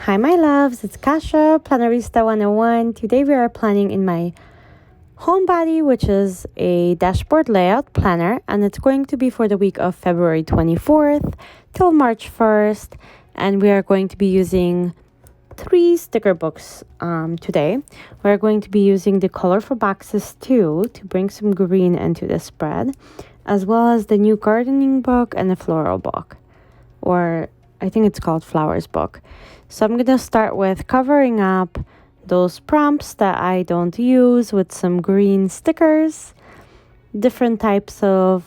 Hi my loves, it's Kasha, Plannerista 101. Today we are planning in my Homebody, which is a dashboard layout planner, and it's going to be for the week of February 24th till March 1st, and we are going to be using 3 sticker books today. We're going to be using the colorful boxes too to bring some green into the spread, as well as the new gardening book and the floral book, or I think it's called Flowers book. So I'm going to start with covering up those prompts that I don't use with some green stickers, different types of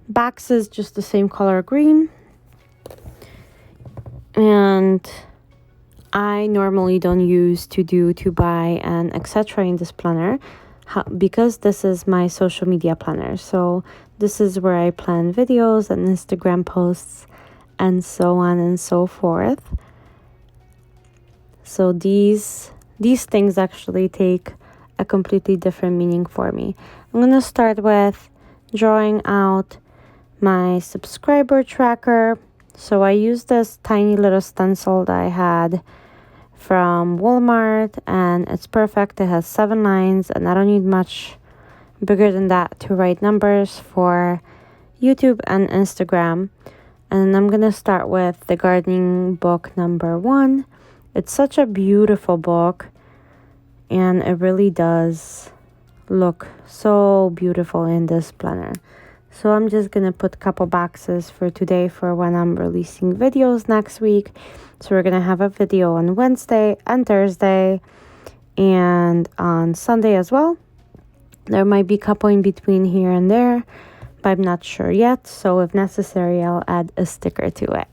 boxes, just the same color green. And I normally don't use to buy, and etc. in this planner because this is my social media planner. So this is where I plan videos and Instagram posts and so on and so forth. So these things actually take a completely different meaning for me. I'm going to start with drawing out my subscriber tracker. So I used this tiny little stencil that I had from Walmart, and it's perfect. It has 7 lines, and I don't need much bigger than that to write numbers for YouTube and Instagram. And I'm going to start with the gardening book number 1. It's such a beautiful book, and it really does look so beautiful in this planner. So I'm just going to put a couple boxes for today for when I'm releasing videos next week. So we're going to have a video on Wednesday and Thursday and on Sunday as well. There might be a couple in between here and there, but I'm not sure yet. So if necessary, I'll add a sticker to it.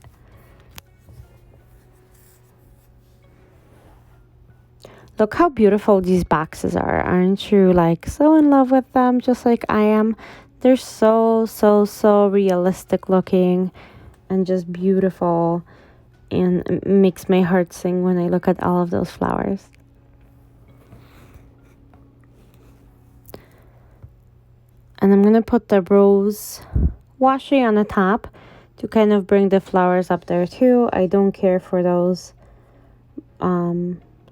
Look how beautiful these boxes are. Aren't you like so in love with them, just like I am? They're so realistic looking and just beautiful, and it makes my heart sing when I look at all of those flowers. And I'm going to put the rose washi on the top to kind of bring the flowers up there too. I don't care for those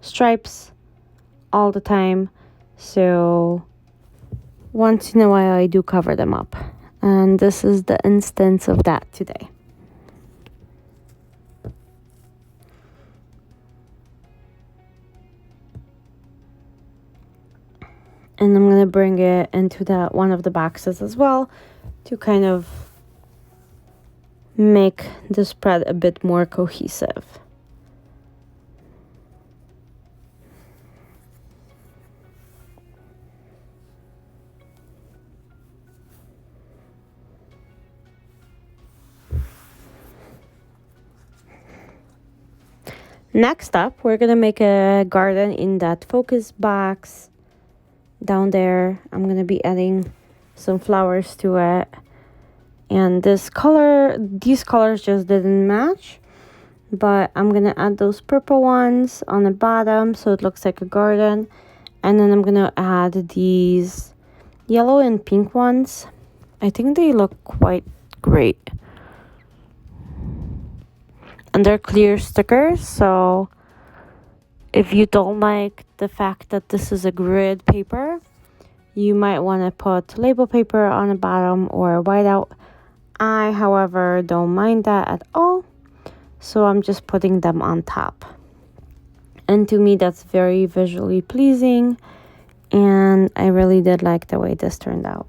stripes all the time, so once in a while I do cover them up, and this is the instance of that today. And I'm going to bring it into that one of the boxes as well to kind of make the spread a bit more cohesive. Next up, we're going to make a garden in that focus box down there. I'm going to be adding some flowers to it. And these colors just didn't match. But I'm going to add those purple ones on the bottom so it looks like a garden. And then I'm going to add these yellow and pink ones. I think they look quite great. And they're clear stickers, so if you don't like the fact that this is a grid paper, you might want to put label paper on the bottom or whiteout. I, however, don't mind that at all, so I'm just putting them on top. And to me, that's very visually pleasing, and I really did like the way this turned out.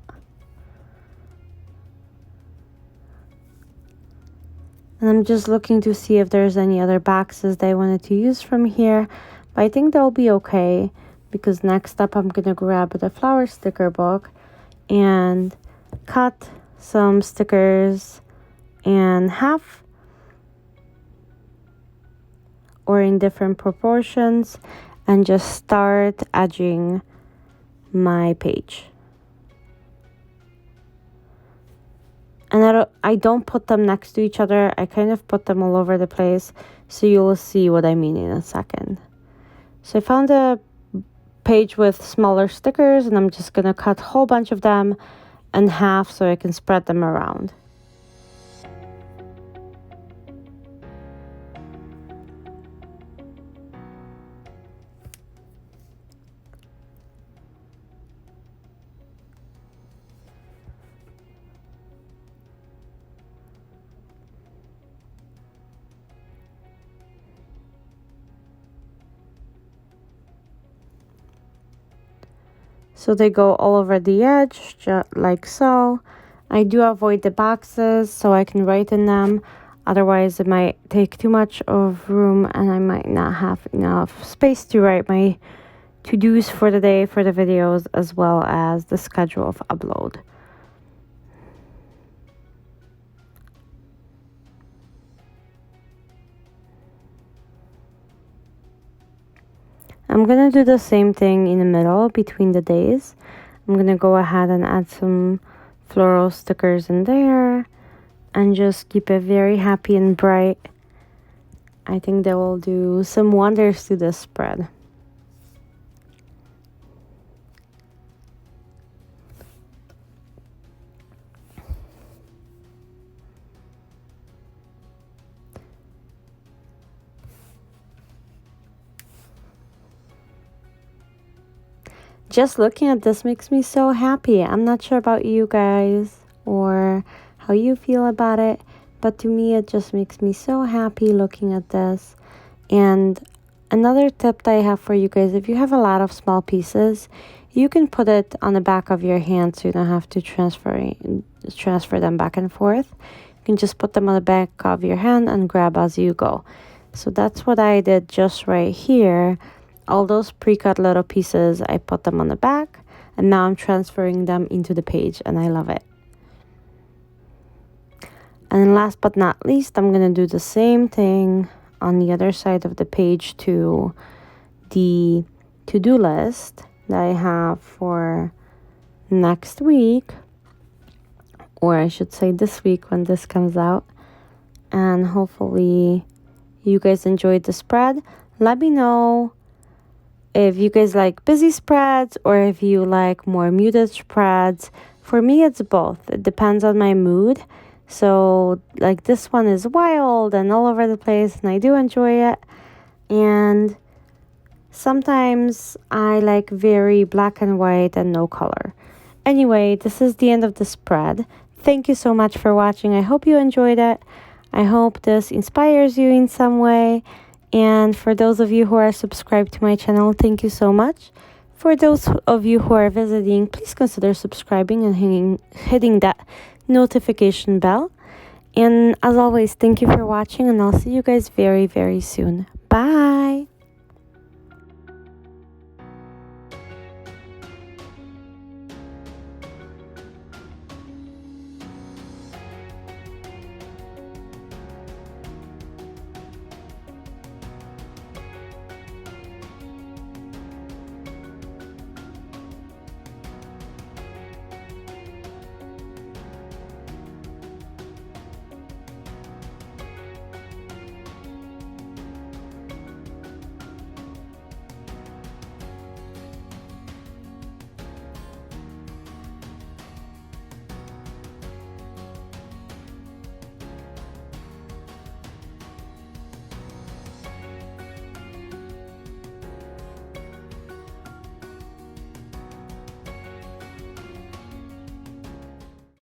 And I'm just looking to see if there's any other boxes that I wanted to use from here. But I think they'll be okay, because next up I'm going to grab the flower sticker book and cut some stickers in half or in different proportions and just start edging my page. And I don't put them next to each other. I kind of put them all over the place, so you'll see what I mean in a second. So I found a page with smaller stickers, and I'm just going to cut a whole bunch of them in half so I can spread them around. so they go all over the edge, just like so. I do avoid the boxes so I can write in them. Otherwise, it might take too much of room and I might not have enough space to write my to-dos for the day, for the videos, as well as the schedule of upload. I'm gonna do the same thing in the middle between the days. I'm gonna go ahead and add some floral stickers in there and just keep it very happy and bright. I think they will do some wonders to this spread. Just looking at this makes me so happy. I'm not sure about you guys or how you feel about it, but to me it just makes me so happy looking at this. And another tip that I have for you guys, if you have a lot of small pieces, you can put it on the back of your hand so you don't have to transfer them back and forth. You can just put them on the back of your hand and grab as you go. So that's what I did just right here. All those pre-cut little pieces, I put them on the back, and now I'm transferring them into the page, and I love it. And last but not least, I'm going to do the same thing on the other side of the page to the to-do list that I have for next week, or I should say this week when this comes out. And hopefully you guys enjoyed the spread. Let me know if you guys like busy spreads or if you like more muted spreads. For me, it's both. It depends on my mood. So like this one is wild and all over the place and I do enjoy it. And sometimes I like very black and white and no color. Anyway, this is the end of the spread. Thank you so much for watching. I hope you enjoyed it. I hope this inspires you in some way. And for those of you who are subscribed to my channel, thank you so much. For those of you who are visiting, please consider subscribing and hitting that notification bell. And as always, thank you for watching, and I'll see you guys very, very soon. Bye!